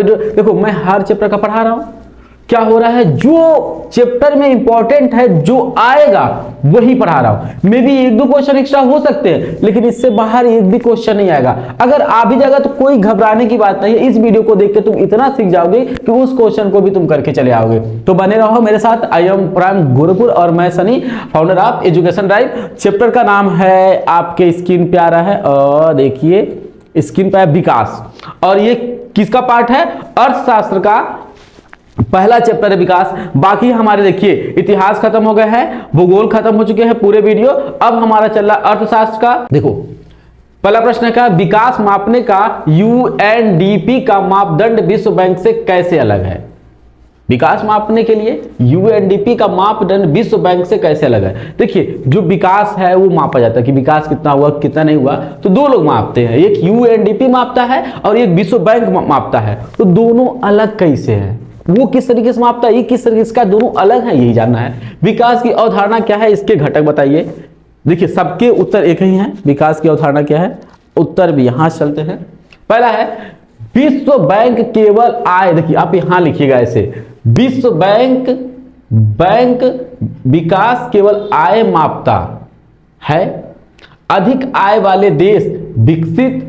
Video देखो, मैं हर chapter का पढ़ा रहा हूं। क्या हो रहा है, जो चैप्टर में इंपॉर्टेंट है, जो आएगा वही पढ़ा रहा हूं। मे भी 1-2 क्वेश्चन एक्स्ट्रा हो सकते हैं, लेकिन इससे बाहर एक भी क्वेश्चन नहीं आएगा। अगर आ भी जाएगा तो कोई घबराने की बात नहीं है। इस वीडियो को देख के तुम इतना सीख जाओगे कि उस क्वेश्चन को भी तुम करके चले आओगे। तो बने रहो मेरे साथ। आई एम प्राइम गुरुकुल और मैं Sunny, founder of education drive. Chapter का नाम है, आपके स्क्रीन पे आ रहा है, और देखिए स्क्रीन पे है विकास। और ये किसका पार्ट है, अर्थशास्त्र का पहला चैप्टर है विकास। बाकी हमारे देखिए इतिहास खत्म हो गया है, भूगोल खत्म हो चुके हैं पूरे वीडियो। अब हमारा चल रहा अर्थशास्त्र का। देखो पहला प्रश्न है, विकास मापने का यूएनडीपी का मापदंड विश्व बैंक से कैसे अलग है। विकास मापने के लिए यूएनडीपी का मापदंड विश्व बैंक से कैसे अलग है। देखिए जो विकास है वो मापा जाता है कि विकास कितना हुआ कितना नहीं हुआ, तो दो लोग मापते हैं, एक यूएनडीपी मापता है और एक विश्व बैंक मापता है। तो दोनों अलग कैसे हैं, वो किस तरीके से मापता है, ये किस तरीके से, दोनों अलग हैं, यही जानना है। विकास की अवधारणा क्या है, इसके घटक बताइए। देखिए सबके उत्तर एक ही हैं। विकास की अवधारणा क्या है, उत्तर भी यहां चलते हैं। पहला है विश्व बैंक केवल आय, देखिए आप यहां लिखिएगा ऐसे, विश्व बैंक विकास केवल आय मापता है। अधिक आय वाले देश विकसित,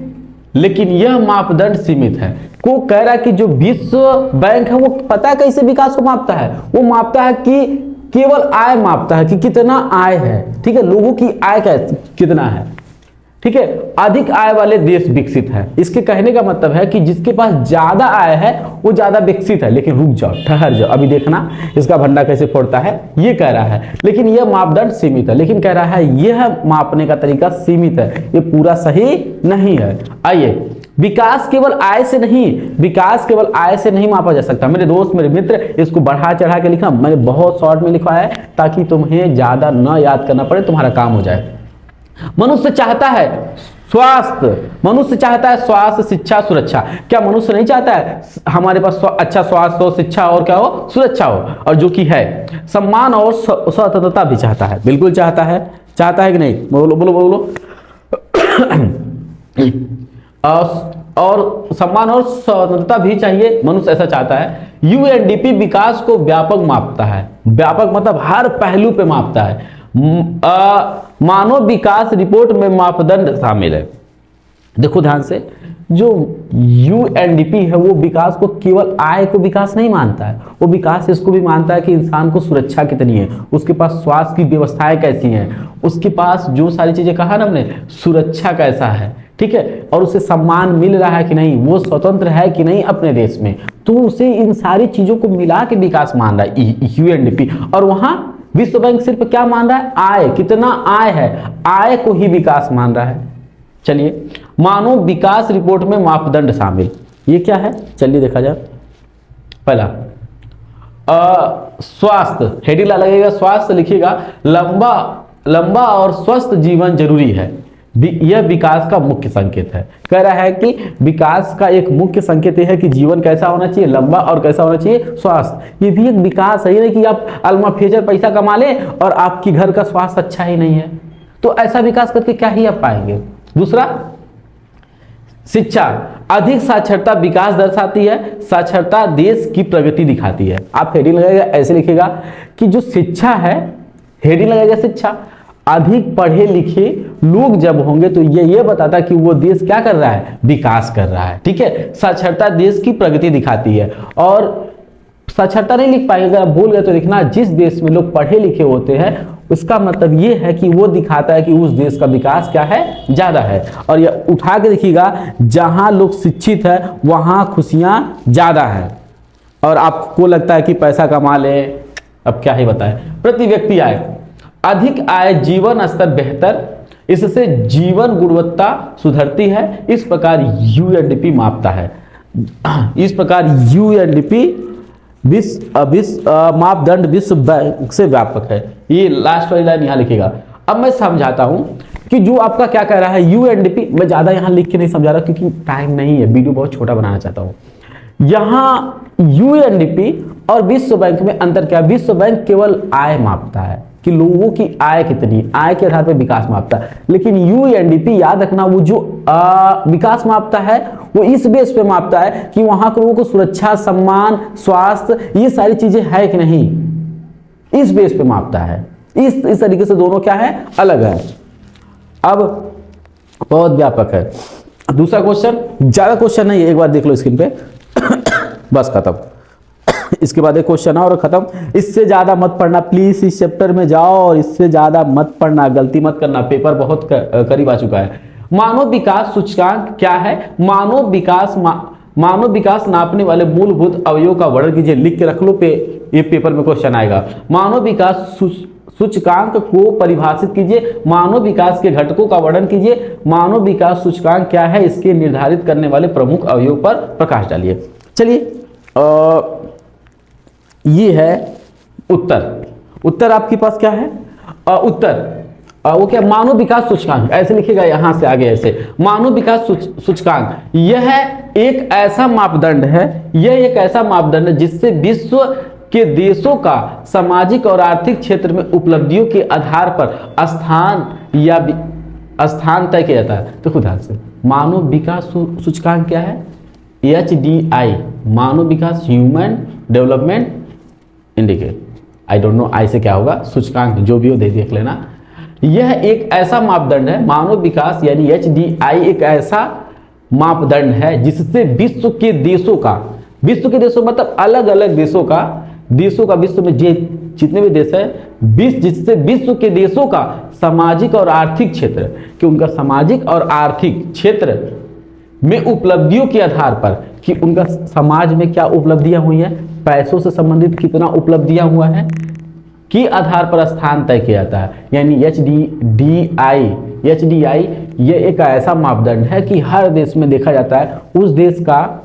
लेकिन यह मापदंड सीमित है। को कह रहा है कि जो विश्व बैंक है वो पता है कैसे विकास को मापता है, वो मापता है कि केवल आय मापता है कि कितना आय है, ठीक है, लोगों की आय कितना है, ठीक है। अधिक आय वाले देश विकसित है, इसके कहने का मतलब है कि जिसके पास ज्यादा आय है वो ज्यादा विकसित है। लेकिन रुक जाओ, ठहर जाओ, अभी देखना इसका भंडा कैसे फोड़ता है, ये कह रहा है। लेकिन यह मापदंड सीमित है, लेकिन कह रहा है यह मापने का तरीका सीमित है, ये पूरा सही नहीं है। आइए, विकास केवल आय से नहीं, विकास केवल आय से नहीं मापा जा सकता। मेरे दोस्त मेरे मित्र, इसको बढ़ा चढ़ा के लिखना, मैंने बहुत शॉर्ट में लिखा है ताकि तुम्हें ज्यादा न याद करना पड़े, तुम्हारा काम हो जाए। मनुष्य चाहता है स्वास्थ्य, मनुष्य चाहता है स्वास्थ्य, शिक्षा, सुरक्षा। क्या मनुष्य नहीं चाहता है हमारे पास अच्छा स्वास्थ्य हो, शिक्षा और क्या हो, सुरक्षा हो, और जो कि है। सम्मान और स्वतंत्रता भी चाहता है, बिल्कुल चाहता है। चाहता है कि नहीं, बोलो बोलो बोलो। और सम्मान और स्वतंत्रता भी चाहिए, मनुष्य ऐसा चाहता है। यूएनडीपी विकास को व्यापक मापता है, व्यापक मतलब हर पहलू पे मापता है। मानव विकास रिपोर्ट में मापदंड शामिल है। देखो ध्यान से, जो यूएनडीपी है वो विकास को केवल आय को विकास नहीं मानता है, वो विकास इसको भी मानता है कि इंसान को सुरक्षा कितनी है, उसके पास स्वास्थ्य की व्यवस्थाएं कैसी हैं, उसके पास जो सारी चीजें कहा ना हमने, सुरक्षा कैसा है, ठीक है, और उसे सम्मान मिल रहा है कि नहीं, वो स्वतंत्र है कि नहीं अपने देश में। तो उसे इन सारी चीजों को मिला के विकास मान रहा है यूएनडीपी। और वहां विश्व बैंक सिर्फ क्या मान रहा है, आय, कितना आय है, आय को ही विकास मान रहा है। चलिए, मानव विकास रिपोर्ट में मापदंड शामिल, ये क्या है, चलिए देखा जाए। पहला स्वास्थ्य, हेडिंग लगेगा स्वास्थ्य, लिखिएगा लंबा और स्वस्थ जीवन जरूरी है, यह विकास का मुख्य संकेत है। कह रहा है कि विकास का एक मुख्य संकेत यह है कि जीवन कैसा होना चाहिए, लंबा, और कैसा होना चाहिए, स्वास्थ्य। ये भी एक विकास है, ये नहीं कि आप अल्मा फेजर पैसा कमा लें और आपकी घर का स्वास्थ्य अच्छा ही नहीं है। तो ऐसा विकास करके क्या ही आप पाएंगे। दूसरा, शिक्षा, अधिक साक्षरता विकास दर्शाती है, साक्षरता देश की प्रगति दिखाती है। आप हेडिंग लगेगा ऐसे लिखेगा कि जो शिक्षा है, हेडिंग लगेगा शिक्षा, अधिक पढ़े लिखे लोग जब होंगे तो ये बताता है कि वो देश क्या कर रहा है, विकास कर रहा है, ठीक है। साक्षरता देश की प्रगति दिखाती है। और साक्षरता नहीं लिख पाएंगे, अगर आप भूल गए तो लिखना, जिस देश में लोग पढ़े लिखे होते हैं उसका मतलब ये है कि वो दिखाता है कि उस देश का विकास क्या है, ज्यादा है। और ये उठा के देखिएगा, जहां लोग शिक्षित है वहां खुशियां ज्यादा है। और आपको लगता है कि पैसा कमा ले, अब क्या ही बताएं। प्रति व्यक्ति आय, अधिक आय जीवन स्तर बेहतर, इससे जीवन गुणवत्ता सुधरती है, इस प्रकार यूएनडीपी मापता है। इस प्रकार यूएनडीपी मापदंड विश्व बैंक से व्यापक है। ये लास्ट वाली लाइन यहां लिखेगा। अब मैं समझाता हूं कि जो आपका क्या कह रहा है यूएनडीपी, मैं ज्यादा यहां लिख के नहीं समझा रहा क्योंकि टाइम नहीं है, वीडियो बहुत छोटा बनाना चाहता हूं। यहां यूएनडीपी और विश्व बैंक में अंतर क्या है, विश्व बैंक केवल आय मापता है, कि लोगों की आय कितनी, आय के आधार पर विकास मापता है। लेकिन यूएनडीपी याद रखना, वो जो विकास मापता है वो इस बेस पे मापता है कि वहां के लोगों को सुरक्षा, सम्मान, स्वास्थ्य, ये सारी चीजें है कि नहीं, इस बेस पे मापता है। इस तरीके से दोनों क्या है, अलग है। अब बहुत व्यापक है। दूसरा क्वेश्चन, ज्यादा क्वेश्चन नहीं है, एक बार देख लो स्क्रीन पे बस खत्म। इसके बाद एक क्वेश्चन है और खत्म। इससे ज्यादा मत पढ़ना प्लीज, इस चैप्टर में जाओ और इससे ज्यादा मत पढ़ना, गलती मत करना, पेपर बहुत करीब आ चुका है। मानव विकास सूचकांक क्या है? मानव विकास नापने वाले मूलभूत अवयव का वर्णन कीजिए। लिख के रख लो, ये पेपर में क्वेश्चन आएगा। मानव विकास सूचकांक को परिभाषित कीजिए। मानव विकास के घटकों का वर्णन कीजिए। मानव विकास सूचकांक क्या है, इसके निर्धारित करने वाले प्रमुख अवयव पर प्रकाश डालिए। चलिए, ये है उत्तर आपके पास क्या है? वो क्या, मानव विकास सूचकांक, ऐसे लिखेगा यहां से आगे ऐसे। मानव विकास सूचकांक यह एक ऐसा मापदंड है, जिससे विश्व के देशों का सामाजिक और आर्थिक क्षेत्र में उपलब्धियों के आधार पर स्थान तय किया जाता है। तो ध्यान से, मानव विकास सूचकांक क्या है? HDI, मानव विकास, human development indicator. I don't know I say क्या होगा, सूचकांक जो भी हो देख लेना। यह एक ऐसा मापदंड है, मानव विकास यानी HDI एक ऐसा मापदंड है जिससे विश्व के देशों मतलब अलग अलग देशों का विश्व में जितने भी देश है, जिससे विश्व के देशों का सामाजिक और आर्थिक क्षेत्र, कि उनका सामाजिक और आर्थिक क्षेत्र में उपलब्धियों के आधार पर, कि उनका समाज में क्या उपलब्धियां हुई हैं, पैसों से संबंधित कितना उपलब्धियां हुआ है, के आधार पर स्थान तय किया जाता है। यानी HDI ये एक ऐसा मापदंड है कि हर देश में देखा जाता है उस देश का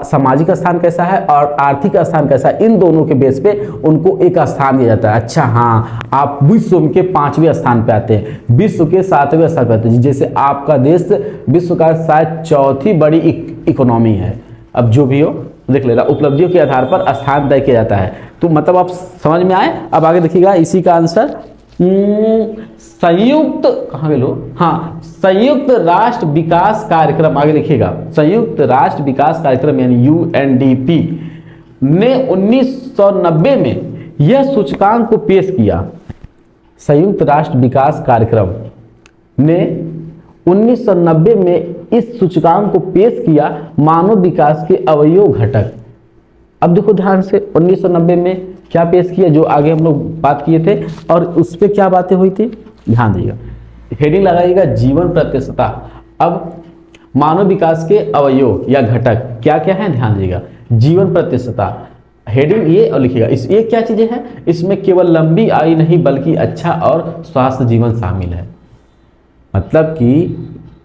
सामाजिक स्थान कैसा है और आर्थिक स्थान कैसा है, इन दोनों के बेस पे उनको एक स्थान दिया जाता है। अच्छा हाँ, आप विश्व के 5वें स्थान पे आते हैं, विश्व के 7वें स्थान पे आते हैं। जैसे आपका देश विश्व का शायद 4थी बड़ी इकोनॉमी है, अब जो भी हो देख लेना, उपलब्धियों के आधार पर स्थान तय किया जाता है। तो मतलब आप समझ में आए। अब आगे देखिएगा, इसी का आंसर संयुक्त, कहाँ गए लो, हाँ, संयुक्त राष्ट्र विकास कार्यक्रम, आगे लिखिएगा, संयुक्त राष्ट्र विकास कार्यक्रम यानी UNDP ने 1990 में यह सूचकांक को पेश किया। संयुक्त राष्ट्र विकास कार्यक्रम ने 1990 में इस सूचकांक को पेश किया, मानव विकास के अवयव घटक। अब देखो ध्यान से, 1990 में क्या पेश किया, जो आगे हम लोग बात किए थे, और उस पर क्या बातें हुई थी, ध्यान दीजिएगा। हेडिंग लगाइएगा, जीवन प्रत्युष्ठता। अब मानव विकास के अवयव या घटक क्या क्या है, ध्यान दीजिएगा, जीवन प्रत्युष्ठता, हेडिंग ये और लिखिएगा। ये क्या चीजें हैं, इसमें केवल लंबी आयु नहीं बल्कि अच्छा और स्वास्थ्य जीवन शामिल है। मतलब कि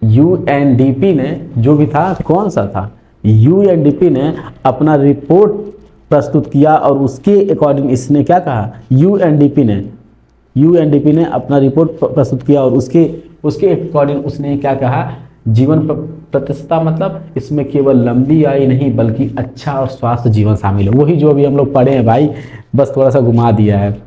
UNDP ने जो भी था, कौन सा था, UNDP ने अपना रिपोर्ट प्रस्तुत किया और उसके अकॉर्डिंग इसने क्या कहा, UNDP ने अपना रिपोर्ट प्रस्तुत किया और उसके अकॉर्डिंग उसने क्या कहा, जीवन प्रतिशतता मतलब इसमें केवल लंबी आयु नहीं बल्कि अच्छा और स्वास्थ्य जीवन शामिल है। वही जो अभी हम लोग पढ़े हैं भाई, बस थोड़ा सा घुमा दिया है।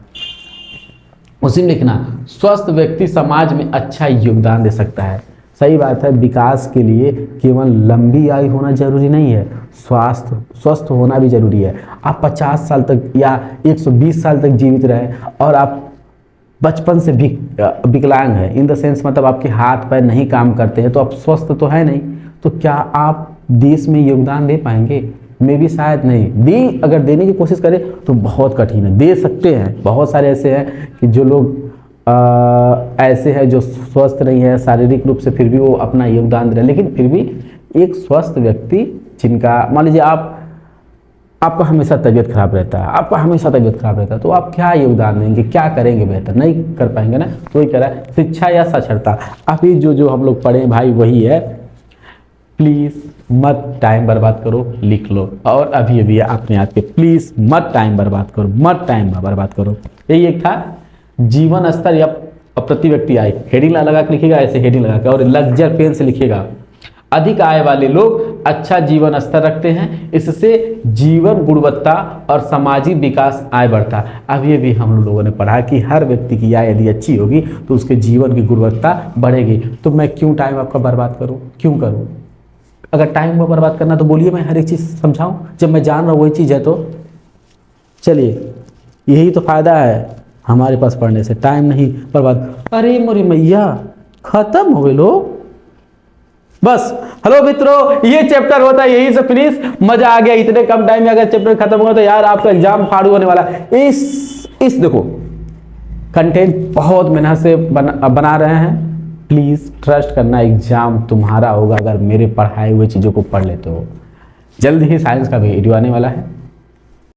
उसी में लिखना, स्वस्थ व्यक्ति समाज में अच्छा योगदान दे सकता है। सही बात है, विकास के लिए केवल लंबी आयु होना जरूरी नहीं है, स्वस्थ होना भी जरूरी है। आप 50 साल तक या 120 साल तक जीवित रहे और आप बचपन से विकलांग है, इन द सेंस मतलब आपके हाथ पैर नहीं काम करते हैं, तो आप स्वस्थ तो है नहीं, तो क्या आप देश में योगदान दे पाएंगे? मे भी शायद नहीं। अगर देने की कोशिश करें तो बहुत कठिन है, दे सकते हैं। बहुत सारे ऐसे हैं कि जो लोग ऐसे हैं जो स्वस्थ नहीं है शारीरिक रूप से, फिर भी वो अपना योगदान दे रहे हैं। लेकिन फिर भी एक स्वस्थ व्यक्ति, जिनका मान लीजिए आपका हमेशा तबीयत खराब रहता है, तो आप क्या योगदान देंगे, क्या करेंगे? बेहतर नहीं कर पाएंगे ना। तो ही कह रहा है शिक्षा या साक्षरता। अभी जो हम लोग पढ़े भाई वही है। प्लीज मत टाइम बर्बाद करो, लिख लो। और अभी अपने आप पे प्लीज मत टाइम बर्बाद करो। यही एक था जीवन स्तर या प्रति व्यक्ति आय। हेडिंग लगा के लिखिएगा, ऐसे हेडिंग लगा के, और लग्जर पेन से लिखिएगा। अधिक आय वाले लोग अच्छा जीवन स्तर रखते हैं, इससे जीवन गुणवत्ता और सामाजिक विकास आय बढ़ता है। अभी अभी हम लोगों ने पढ़ा कि हर व्यक्ति की आय यदि अच्छी होगी तो उसके जीवन की गुणवत्ता बढ़ेगी। तो मैं क्यों टाइम आपका बर्बाद करूं, क्यों करूं? अगर टाइम को बर्बाद करना तो बोलिए, मैं हर एक चीज़ समझाऊं। जब मैं जान रहा हूँ वही चीज़ है तो चलिए, यही तो फायदा है हमारे पास पढ़ने से, टाइम नहीं बर्बाद। अरे मोरी मैया, खत्म हो गए लोग बस। हेलो मित्रों, ये चैप्टर होता है यही से फिनिश। मजा आ गया, इतने कम टाइम में अगर चैप्टर खत्म हुआ तो यार आपका एग्जाम फाड़ू होने वाला है। इस देखो कंटेंट बहुत मेहनत से बना रहे हैं। प्लीज ट्रस्ट करना, एग्जाम तुम्हारा होगा अगर मेरे पढ़ाए हुए चीजों को पढ़ लेते हो। जल्द ही साइंस का वीडियो आने वाला है।